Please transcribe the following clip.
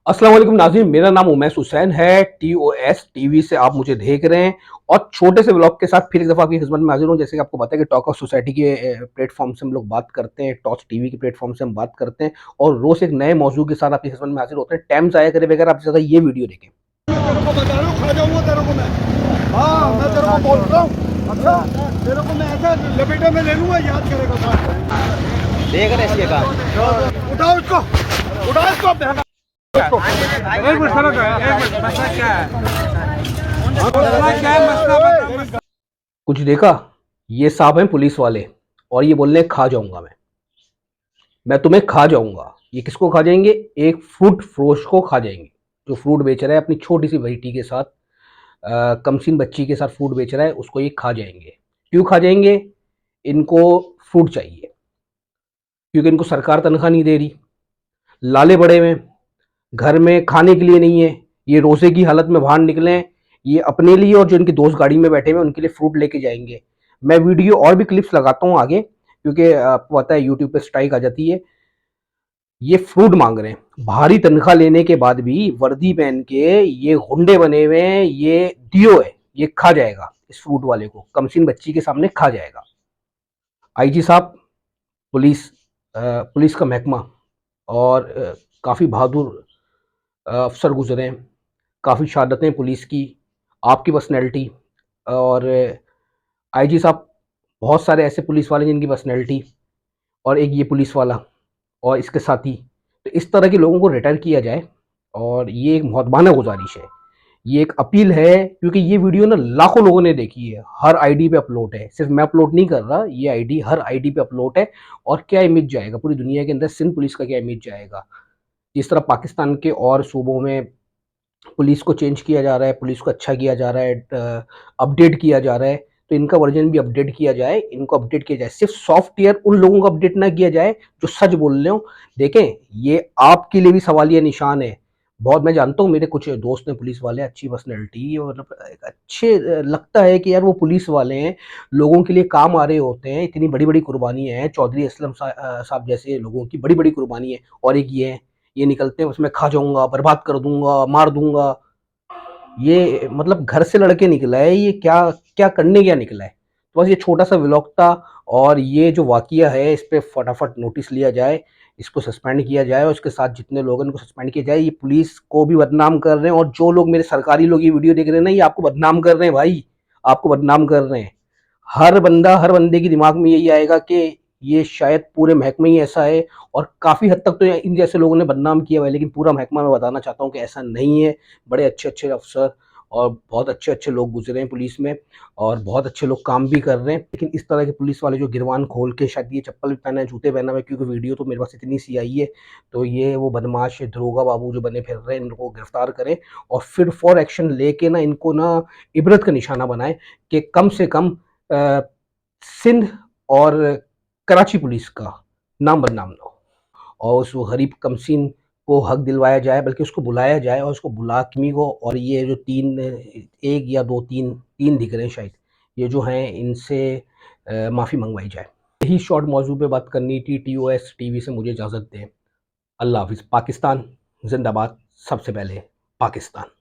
अस्सलाम वालेकुम नाज़रीन, मेरा नाम उमैस हुसैन है। TOS टीवी से आप मुझे देख रहे हैं और छोटे से व्लॉग के साथ फिर एक दफ़ा आपकी खिदमत में हाज़िर हूँ। जैसे कि आपको पता है कि टॉक ऑफ सोसाइटी के प्लेटफ़ॉर्म से हम लोग बात करते हैं, टॉस टीवी के प्लेटफ़ॉर्म से हम बात करते हैं और रोज़ एक नए मौजू के साथ आपकी खिदमत में हाज़िर होते हैं। टाइम ज़ाया करे बगैर आप ज़्यादा ये वीडियो देखें। तेरे को बता रहा हूँ, खा जाऊंगा तेरे को मैं। हाँ, मैं तेरे को बोल रहा हूँ। अच्छा, तेरे को मैं ऐसा लपेटे में ले लूंगा, याद करेगा बात। देख रहे इसके काम। उठाओ इसको, उठाओ इसको, बहना इसको। एक मिनट खड़ा कर, एक मिनट, मसला क्या है? मसला क्या है? मसला बता। कुछ देखा? ये साहब हैं पुलिस वाले और ये बोल रहे हैं खा जाऊँगा मैं तुम्हें खा जाऊँगा। ये किसको खा जाएँगे? एक फ्रूट फ़रोश को खा जाएँगे, जो फ्रूट बेच रहा है अपनी छोटी-सी बेटी के साथ, कमसीन बच्ची के साथ फ्रूट बेच रहा है, उसको ये खा जाएँगे। क्यों खा जाएँगे? इनको फ्रूट चाहिए, क्योंकि इनको सरकार तनख्वाह नहीं दे रही, लाले पड़े हुए हैं, घर में खाने के लिए नहीं है, ये रोज़े की हालत में बाहर निकले हैं, ये अपने लिए और जो इनके दोस्त गाड़ी में बैठे हुए हैं उनके लिए फ्रूट लेके जाएँगे। मैं वीडियो और भी क्लिप्स लगाता हूँ आगे, क्योंकि आपको पता है यूट्यूब पे स्ट्राइक आ जाती है। ये फ्रूट माँग रहे हैं, भारी तनख्वाह लेने के बाद भी वर्दी पहन के ये गुंडे बने हुए हैं, ये डीओ है, ये खा जाएगा इस फ्रूट वाले को, कमसीन बच्ची के सामने खा जाएगा। आईजी साहब, पुलिस पुलिस का महकमा और काफ़ी बहादुर अफ़सर गुज़रे हैं, काफ़ी शहादतें पुलिस की, आपकी पर्सनैलिटी और आईजी साहब, बहुत सारे ऐसे पुलिस वाले जिनकी पर्सनैलिटी और एक ये पुलिस वाला और इसके साथी, तो इस तरह के लोगों को रिटायर किया जाए और ये एक मुहब्बाना गुज़ारिश है। ये एक अपील है, क्योंकि ये वीडियो ना लाखों लोगों ने देखी है, हर आईडी पे अपलोड है, सिर्फ मैं अपलोड नहीं कर रहा, ये आईडी हर आईडी पे अपलोड है। और क्या इमेज जाएगा पूरी दुनिया के अंदर, सिंध पुलिस का क्या इमेज जाएगा। जिस तरह पाकिस्तान के और सूबों में पुलिस को चेंज किया जा रहा है, पुलिस को अच्छा किया जा रहा है, अपडेट किया जा रहा है, तो इनका वर्जन भी अपडेट किया जाए, इनको अपडेट किया जाए। सिर्फ सॉफ्टवेयर उन लोगों को अपडेट ना किया जाए जो सच बोल रहे हो। देखें, ये आपके लिए भी सवालिया निशान है। बहुत मैं जानता हूँ, मेरे कुछ दोस्त हैं पुलिस वाले, अच्छी पर्सनैलिटी और मतलब अच्छे, लगता है कि यार वो पुलिस वाले हैं, लोगों के लिए काम आ रहे होते हैं, इतनी बड़ी-बड़ी कुर्बानियाँ हैं, चौधरी असलम साहब जैसे लोगों की बड़ी-बड़ी कुर्बानी है। और एक ये है, ये निकलते हैं उसमें खा जाऊँगा, बर्बाद कर दूँगा, मार दूँगा। ये मतलब घर से लड़के निकला है, ये क्या क्या करने क्या निकला है। तो बस ये छोटा-सा व्लॉग था और ये जो वाक़या है इस पे फटाफट नोटिस लिया जाए, इसको सस्पेंड किया जाए और इसके साथ जितने लोग हैं उनको सस्पेंड किया जाए। ये पुलिस को भी बदनाम कर रहे हैं और जो लोग मेरे सरकारी लोग ये वीडियो देख रहे हैं ना, ये आपको बदनाम कर रहे हैं भाई, आपको बदनाम कर रहे हैं। हर बंदे के दिमाग में यही आएगा कि ये शायद पूरे महकमे ही ऐसा है और काफ़ी हद तक तो इन जैसे लोगों ने बदनाम किया हुआ है, लेकिन पूरा महकमा मैं बताना चाहता हूँ कि ऐसा नहीं है। बड़े अच्छे-अच्छे अफ़सर और बहुत अच्छे-अच्छे लोग गुज़रे हैं पुलिस में और बहुत अच्छे लोग काम भी कर रहे हैं। लेकिन इस तरह के पुलिस वाले जो गिरवान खोल के शायद ये चप्पल भी पहना है, जूते पहना हुआ है, क्योंकि वीडियो तो मेरे पास इतनी सी आई है, तो ये वो बदमाश दरोगा बाबू जो बने फिर रहे हैं, इनको गिरफ़्तार करें और फिर फ़ॉर एक्शन लेके ना इनको ना इबरत का निशाना बनाएँ कि कम से कम अ, सिंध और कराची पुलिस का नाम बदनाम ना हो और उस गरीब कमसीन को हक दिलवाया जाए, बल्कि उसको बुलाया जाए और उसको बुला के को, और ये जो 3 1 या 2 3 दिख रहे हैं शायद, ये जो हैं इनसे माफ़ी मंगवाई जाए। यही शॉर्ट मौज़ू पे बात करनी थी। TOS टीवी से मुझे इजाज़त दें। अल्लाह हाफ़िज़। पाकिस्तान ज़िंदाबाद, सबसे पहले पाकिस्तान।